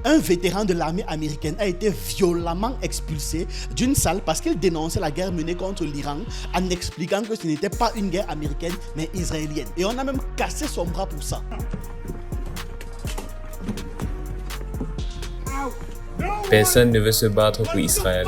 Un vétéran de l'armée américaine a été violemment expulsé d'une salle parce qu'il dénonçait la guerre menée contre l'Iran en expliquant que ce n'était pas une guerre américaine mais israélienne. Et on a même cassé son bras pour ça. Personne ne veut se battre pour Israël.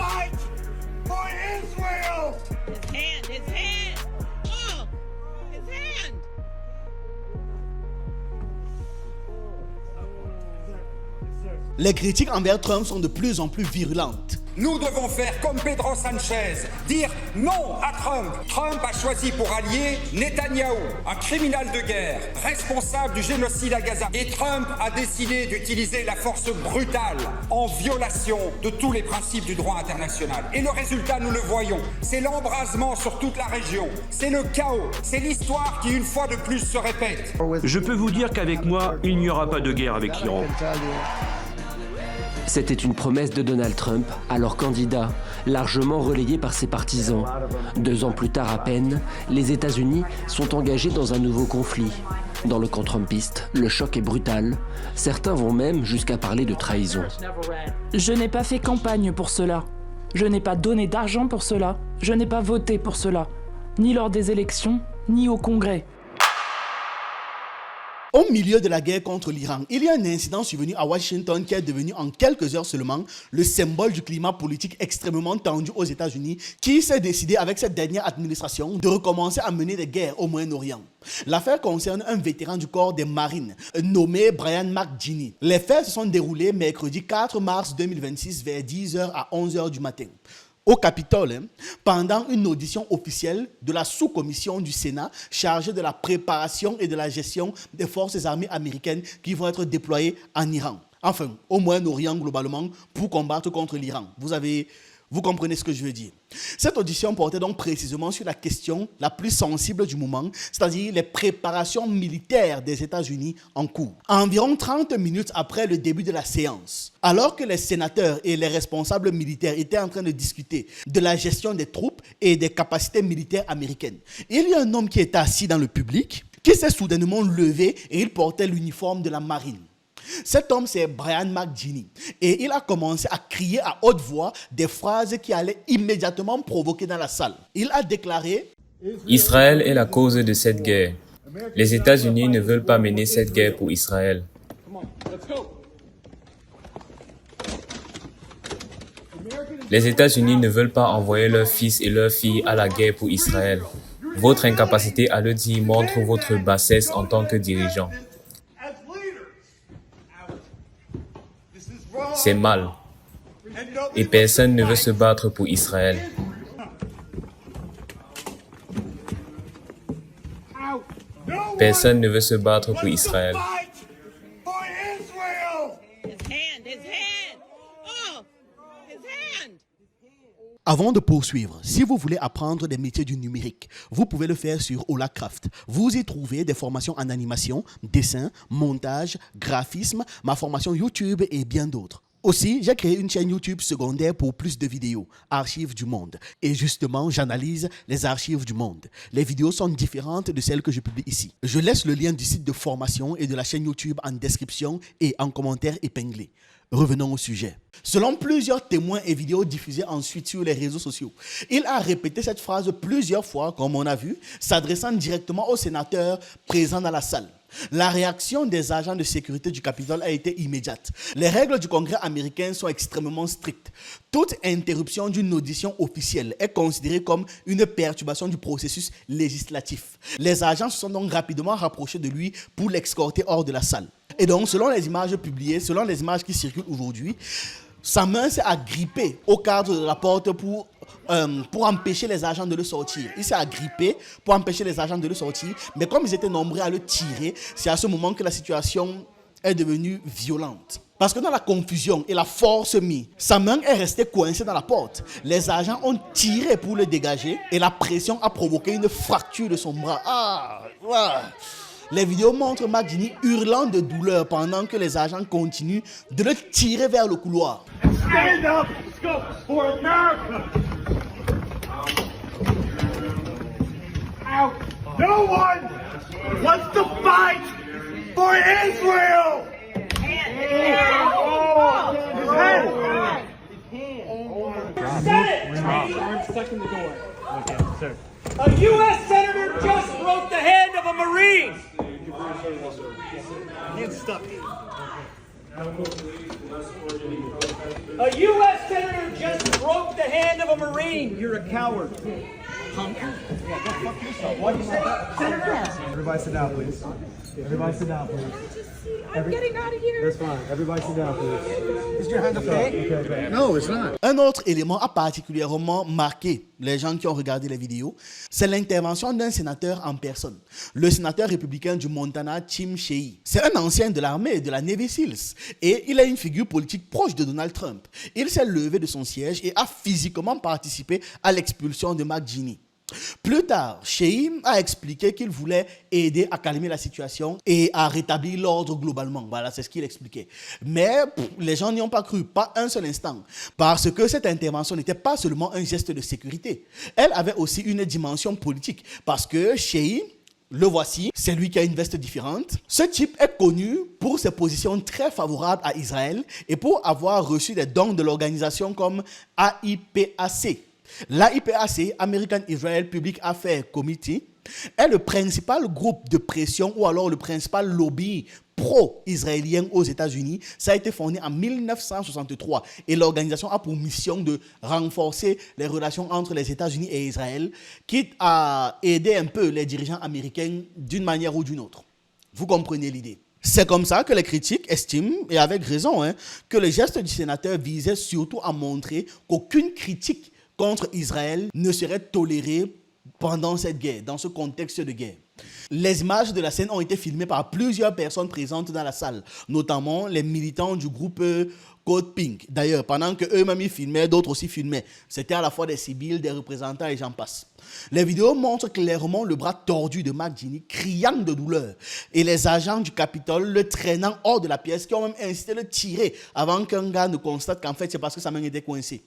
Les critiques envers Trump sont de plus en plus virulentes. Nous devons faire comme Pedro Sanchez, dire non à Trump. Trump a choisi pour allié Netanyahou, un criminel de guerre, responsable du génocide à Gaza. Et Trump a décidé d'utiliser la force brutale en violation de tous les principes du droit international. Et le résultat, nous le voyons, c'est l'embrasement sur toute la région. C'est le chaos, c'est l'histoire qui une fois de plus se répète. Je peux vous dire qu'avec moi, il n'y aura pas de guerre avec l'Iran. C'était une promesse de Donald Trump, alors candidat, largement relayée par ses partisans. 2 ans plus tard à peine, les États-Unis sont engagés dans un nouveau conflit. Dans le camp trumpiste, le choc est brutal. Certains vont même jusqu'à parler de trahison. Je n'ai pas fait campagne pour cela. Je n'ai pas donné d'argent pour cela. Je n'ai pas voté pour cela. Ni lors des élections, ni au Congrès. Au milieu de la guerre contre l'Iran, il y a un incident survenu à Washington qui est devenu en quelques heures seulement le symbole du climat politique extrêmement tendu aux États-Unis qui s'est décidé avec cette dernière administration de recommencer à mener des guerres au Moyen-Orient. L'affaire concerne un vétéran du corps des marines nommé Brian McGinny. Les faits se sont déroulés mercredi 4 mars 2026 vers 10h à 11h du matin. Au Capitole, pendant une audition officielle de la sous-commission du Sénat chargée de la préparation et de la gestion des forces armées américaines qui vont être déployées en Iran. Enfin, au Moyen-Orient globalement, pour combattre contre l'Iran. Vous comprenez ce que je veux dire. Cette audition portait donc précisément sur la question la plus sensible du moment, c'est-à-dire les préparations militaires des États-Unis en cours. Environ 30 minutes après le début de la séance, alors que les sénateurs et les responsables militaires étaient en train de discuter de la gestion des troupes et des capacités militaires américaines, il y a un homme qui était assis dans le public, qui s'est soudainement levé et il portait l'uniforme de la marine. Cet homme, c'est Brian McGinny. Et il a commencé à crier à haute voix des phrases qui allaient immédiatement provoquer dans la salle. Il a déclaré « Israël est la cause de cette guerre. Les États-Unis ne veulent pas mener cette guerre pour Israël. Les États-Unis ne veulent pas envoyer leurs fils et leurs filles à la guerre pour Israël. Votre incapacité à le dire montre votre bassesse en tant que dirigeant. C'est mal. Et personne ne veut se battre pour Israël. Personne ne veut se battre pour Israël. Avant de poursuivre, si vous voulez apprendre des métiers du numérique, vous pouvez le faire sur Holacraft. Vous y trouvez des formations en animation, dessin, montage, graphisme, ma formation YouTube et bien d'autres. Aussi, j'ai créé une chaîne YouTube secondaire pour plus de vidéos, Archives du Monde. Et justement, j'analyse les archives du monde. Les vidéos sont différentes de celles que je publie ici. Je laisse le lien du site de formation et de la chaîne YouTube en description et en commentaire épinglé. Revenons au sujet. Selon plusieurs témoins et vidéos diffusées ensuite sur les réseaux sociaux, il a répété cette phrase plusieurs fois, comme on a vu, s'adressant directement aux sénateurs présents dans la salle. La réaction des agents de sécurité du Capitole a été immédiate. Les règles du Congrès américain sont extrêmement strictes. Toute interruption d'une audition officielle est considérée comme une perturbation du processus législatif. Les agents se sont donc rapidement rapprochés de lui pour l'escorter hors de la salle. Et donc, selon les images publiées, selon les images qui circulent aujourd'hui, sa main s'est agrippée au cadre de la porte pour empêcher les agents de le sortir. Il s'est agrippé pour empêcher les agents de le sortir, mais comme ils étaient nombreux à le tirer, c'est à ce moment que la situation est devenue violente. Parce que dans la confusion et la force mise, sa main est restée coincée dans la porte. Les agents ont tiré pour le dégager et la pression a provoqué une fracture de son bras. Les vidéos montrent McGinny hurlant de douleur pendant que les agents continuent de le tirer vers le couloir. Stand up for America! No one wants to fight for Israel! second the door. Okay, sir. A U.S. Senator just broke the hand of a Marine. Hands stuck. A U.S. Senator just broke the hand of a Marine. You're a coward. Punk. Yeah, go fuck yourself. What'd you say, Senator? Everybody sit down, please. Everybody sit down, please. I'm getting out of here. That's fine. Everybody sit down, please. Is your hand okay? Okay. No, it's not. Un autre élément a particulièrement marqué les gens qui ont regardé les vidéos, c'est l'intervention d'un sénateur en personne, le sénateur républicain du Montana, Tim Sheehy. C'est un ancien de l'armée de la Navy Seals et il est une figure politique proche de Donald Trump. Il s'est levé de son siège et a physiquement participé à l'expulsion de McGinney. Plus tard, Sheehy a expliqué qu'il voulait aider à calmer la situation et à rétablir l'ordre globalement. Voilà, c'est ce qu'il expliquait. Mais les gens n'y ont pas cru, pas un seul instant. Parce que cette intervention n'était pas seulement un geste de sécurité. Elle avait aussi une dimension politique. Parce que Sheehy, le voici, c'est lui qui a une veste différente. Ce type est connu pour ses positions très favorables à Israël et pour avoir reçu des dons de l'organisation comme AIPAC. L'AIPAC, American Israel Public Affairs Committee, est le principal groupe de pression ou alors le principal lobby pro-israélien aux États-Unis. Ça a été fondé en 1963 et l'organisation a pour mission de renforcer les relations entre les États-Unis et Israël, quitte à aider un peu les dirigeants américains d'une manière ou d'une autre. Vous comprenez l'idée. C'est comme ça que les critiques estiment, et avec raison, que le geste du sénateur visait surtout à montrer qu'aucune critique contre Israël ne serait tolérée pendant cette guerre, dans ce contexte de guerre. Les images de la scène ont été filmées par plusieurs personnes présentes dans la salle, notamment les militants du groupe Code Pink. D'ailleurs, pendant qu'eux-mêmes ils filmaient, d'autres aussi filmaient. C'était à la fois des civils, des représentants et j'en passe. Les vidéos montrent clairement le bras tordu de McGinney, criant de douleur, et les agents du Capitole le traînant hors de la pièce, qui ont même incité à le tirer avant qu'un gars ne constate qu'en fait c'est parce que sa main était coincée.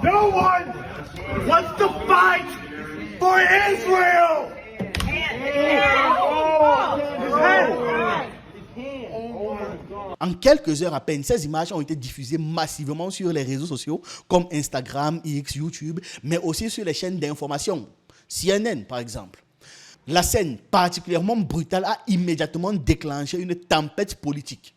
No one wants to fight for Israel. En quelques heures à peine, ces images ont été diffusées massivement sur les réseaux sociaux comme Instagram, X, YouTube, mais aussi sur les chaînes d'information, CNN par exemple. La scène particulièrement brutale a immédiatement déclenché une tempête politique.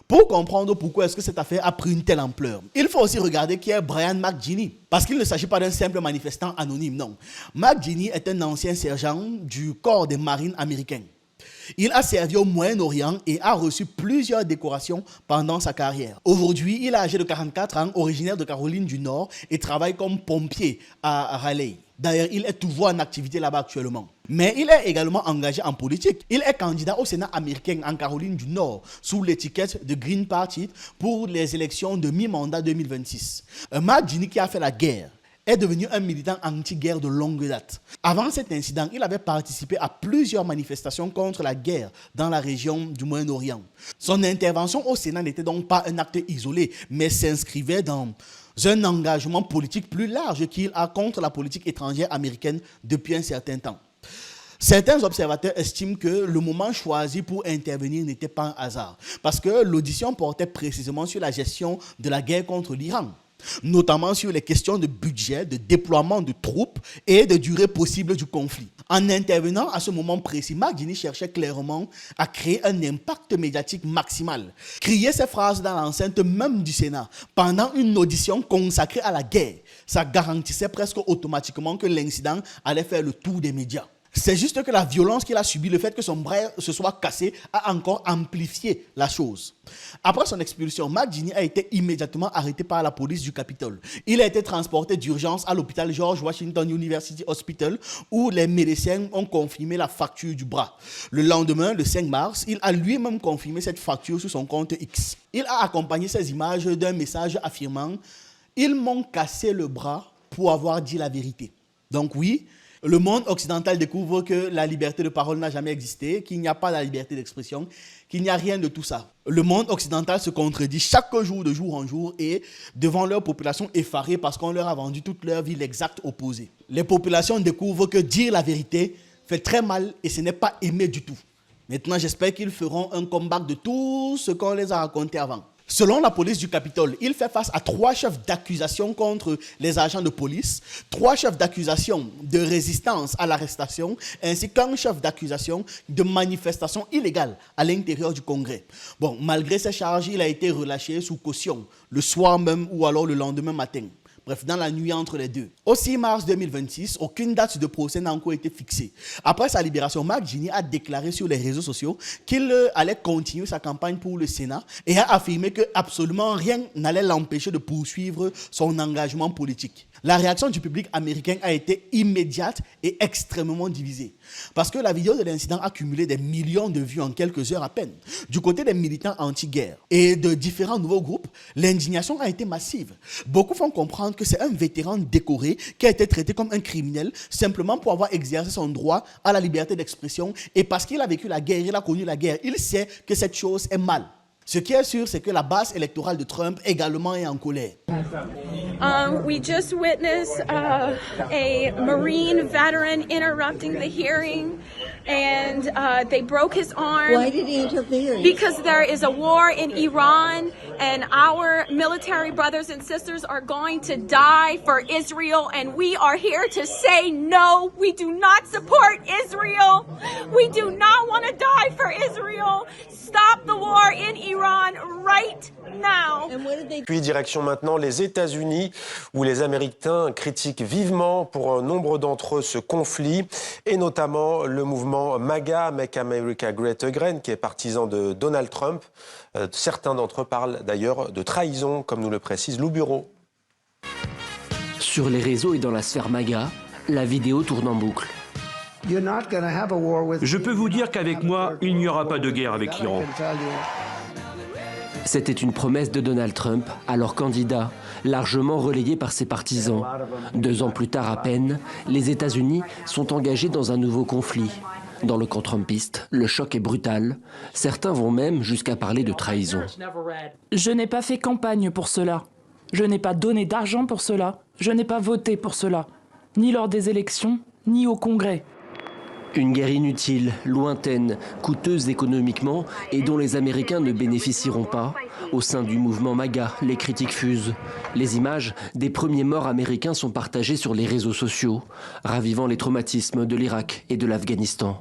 Pour comprendre pourquoi est-ce que cette affaire a pris une telle ampleur, il faut aussi regarder qui est Brian McGinney. Parce qu'il ne s'agit pas d'un simple manifestant anonyme, non. McGinney est un ancien sergent du corps des marines américains. Il a servi au Moyen-Orient et a reçu plusieurs décorations pendant sa carrière. Aujourd'hui, il est âgé de 44 ans, originaire de Caroline du Nord et travaille comme pompier à Raleigh. D'ailleurs, il est toujours en activité là-bas actuellement. Mais il est également engagé en politique. Il est candidat au Sénat américain en Caroline du Nord sous l'étiquette de Green Party pour les élections de mi-mandat 2026. McGinney qui a fait la guerre est devenu un militant anti-guerre de longue date. Avant cet incident, il avait participé à plusieurs manifestations contre la guerre dans la région du Moyen-Orient. Son intervention au Sénat n'était donc pas un acte isolé, mais s'inscrivait dans un engagement politique plus large qu'il a contre la politique étrangère américaine depuis un certain temps. Certains observateurs estiment que le moment choisi pour intervenir n'était pas un hasard, parce que l'audition portait précisément sur la gestion de la guerre contre l'Iran, notamment sur les questions de budget, de déploiement de troupes et de durée possible du conflit. En intervenant à ce moment précis, McGinney cherchait clairement à créer un impact médiatique maximal. Crier ces phrases dans l'enceinte même du Sénat pendant une audition consacrée à la guerre, ça garantissait presque automatiquement que l'incident allait faire le tour des médias. C'est juste que la violence qu'il a subie, le fait que son bras se soit cassé, a encore amplifié la chose. Après son expulsion, McGinney a été immédiatement arrêté par la police du Capitole. Il a été transporté d'urgence à l'hôpital George Washington University Hospital où les médecins ont confirmé la fracture du bras. Le lendemain, le 5 mars, il a lui-même confirmé cette fracture sur son compte X. Il a accompagné ces images d'un message affirmant « Ils m'ont cassé le bras pour avoir dit la vérité ». Donc oui, le monde occidental découvre que la liberté de parole n'a jamais existé, qu'il n'y a pas la liberté d'expression, qu'il n'y a rien de tout ça. Le monde occidental se contredit chaque jour, de jour en jour, et devant leur population effarée parce qu'on leur a vendu toute leur vie l'exact opposé. Les populations découvrent que dire la vérité fait très mal et ce n'est pas aimé du tout. Maintenant, j'espère qu'ils feront un comeback de tout ce qu'on les a raconté avant. Selon la police du Capitole, il fait face à 3 chefs d'accusation contre les agents de police, 3 chefs d'accusation de résistance à l'arrestation, ainsi qu'un chef d'accusation de manifestation illégale à l'intérieur du Congrès. Bon, malgré ces charges, il a été relâché sous caution le soir même ou alors le lendemain matin. Bref, dans la nuit entre les deux. Au 6 mars 2026, aucune date de procès n'a encore été fixée. Après sa libération, McGinley a déclaré sur les réseaux sociaux qu'il allait continuer sa campagne pour le Sénat et a affirmé que absolument rien n'allait l'empêcher de poursuivre son engagement politique. La réaction du public américain a été immédiate et extrêmement divisée. Parce que la vidéo de l'incident a cumulé des millions de vues en quelques heures à peine. Du côté des militants anti-guerre et de différents nouveaux groupes, l'indignation a été massive. Beaucoup font comprendre que c'est un vétéran décoré qui a été traité comme un criminel simplement pour avoir exercé son droit à la liberté d'expression et parce qu'il a vécu la guerre, il a connu la guerre, il sait que cette chose est mal. Ce qui est sûr, c'est que la base électorale de Trump également est en colère. We just witnessed a Marine veteran interrupting the hearing, and they broke his arm. Why did he interfere? Because there is a war in Iran, and our military brothers and sisters are going to die for Israel, and we are here to say no, we do not support Israel. We do not want to die for Israel. Stop the war in Iran right now. Puis direction maintenant les États-Unis, où les Américains critiquent vivement pour un nombre d'entre eux ce conflit, et notamment le mouvement MAGA, Make America Great Again, qui est partisan de Donald Trump. Certains d'entre eux parlent d'ailleurs de trahison, comme nous le précise Lou Bureau. Sur les réseaux et dans la sphère MAGA, la vidéo tourne en boucle. Je peux vous dire qu'avec moi, il n'y aura pas de guerre avec l'Iran. C'était une promesse de Donald Trump, alors candidat, largement relayée par ses partisans. 2 ans plus tard à peine, les États-Unis sont engagés dans un nouveau conflit. Dans le camp trumpiste, le choc est brutal. Certains vont même jusqu'à parler de trahison. Je n'ai pas fait campagne pour cela. Je n'ai pas donné d'argent pour cela. Je n'ai pas voté pour cela. Ni lors des élections, ni au Congrès. Une guerre inutile, lointaine, coûteuse économiquement et dont les Américains ne bénéficieront pas. Au sein du mouvement MAGA, les critiques fusent. Les images des premiers morts américains sont partagées sur les réseaux sociaux, ravivant les traumatismes de l'Irak et de l'Afghanistan.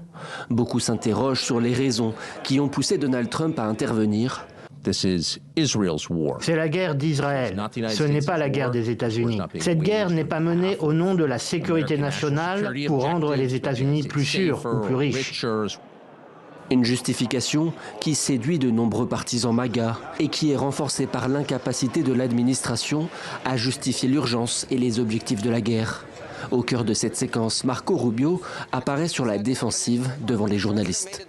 Beaucoup s'interrogent sur les raisons qui ont poussé Donald Trump à intervenir. C'est la guerre d'Israël. Ce n'est pas la guerre des États-Unis. Cette guerre n'est pas menée au nom de la sécurité nationale pour rendre les États-Unis plus sûrs ou plus riches. Une justification qui séduit de nombreux partisans MAGA et qui est renforcée par l'incapacité de l'administration à justifier l'urgence et les objectifs de la guerre. Au cœur de cette séquence, Marco Rubio apparaît sur la défensive devant les journalistes.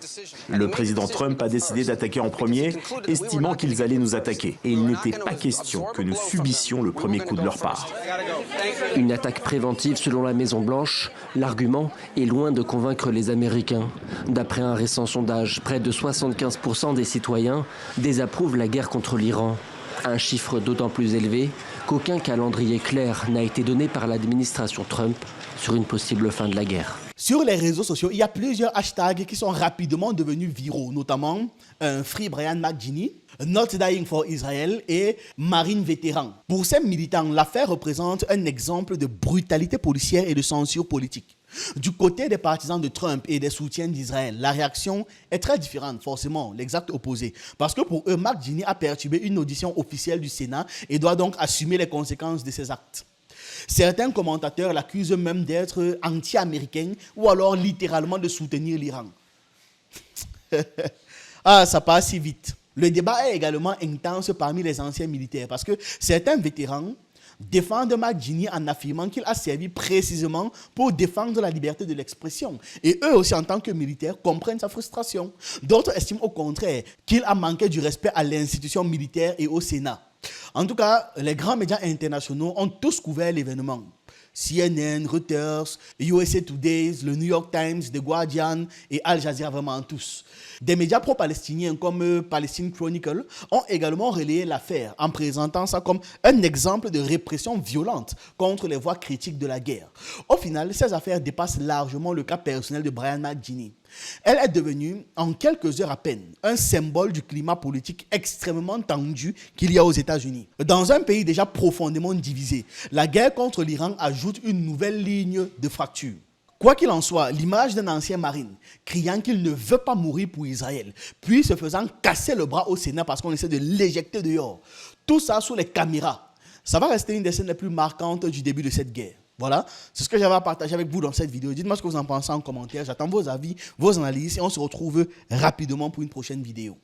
Le président Trump a décidé d'attaquer en premier, estimant qu'ils allaient nous attaquer. Et il n'était pas question que nous subissions le premier coup de leur part. Une attaque préventive selon la Maison-Blanche, l'argument est loin de convaincre les Américains. D'après un récent sondage, près de 75% des citoyens désapprouvent la guerre contre l'Iran. Un chiffre d'autant plus élevé qu'aucun calendrier clair n'a été donné par l'administration Trump sur une possible fin de la guerre. Sur les réseaux sociaux, il y a plusieurs hashtags qui sont rapidement devenus viraux, notamment Free Brian McGinley, Not Dying for Israel et Marine Vétéran. Pour ces militants, l'affaire représente un exemple de brutalité policière et de censure politique. Du côté des partisans de Trump et des soutiens d'Israël, la réaction est très différente, forcément, l'exact opposé. Parce que pour eux, McGinley a perturbé une audition officielle du Sénat et doit donc assumer les conséquences de ses actes. Certains commentateurs l'accusent même d'être anti-américain ou alors littéralement de soutenir l'Iran. Ah, ça passe si vite. Le débat est également intense parmi les anciens militaires parce que certains vétérans défendent McGinley en affirmant qu'il a servi précisément pour défendre la liberté de l'expression. Et eux aussi, en tant que militaires, comprennent sa frustration. D'autres estiment au contraire qu'il a manqué du respect à l'institution militaire et au Sénat. En tout cas, les grands médias internationaux ont tous couvert l'événement. CNN, Reuters, USA Today, le New York Times, The Guardian et Al Jazeera, vraiment tous. Des médias pro-palestiniens comme Palestine Chronicle ont également relayé l'affaire en présentant ça comme un exemple de répression violente contre les voix critiques de la guerre. Au final, ces affaires dépassent largement le cas personnel de Brian McGinley. Elle est devenue, en quelques heures à peine, un symbole du climat politique extrêmement tendu qu'il y a aux États-Unis. Dans un pays déjà profondément divisé, la guerre contre l'Iran ajoute une nouvelle ligne de fracture. Quoi qu'il en soit, l'image d'un ancien marine criant qu'il ne veut pas mourir pour Israël, puis se faisant casser le bras au Sénat parce qu'on essaie de l'éjecter dehors, tout ça sous les caméras, ça va rester une des scènes les plus marquantes du début de cette guerre. Voilà, c'est ce que j'avais à partager avec vous dans cette vidéo. Dites-moi ce que vous en pensez en commentaire. J'attends vos avis, vos analyses et on se retrouve rapidement pour une prochaine vidéo.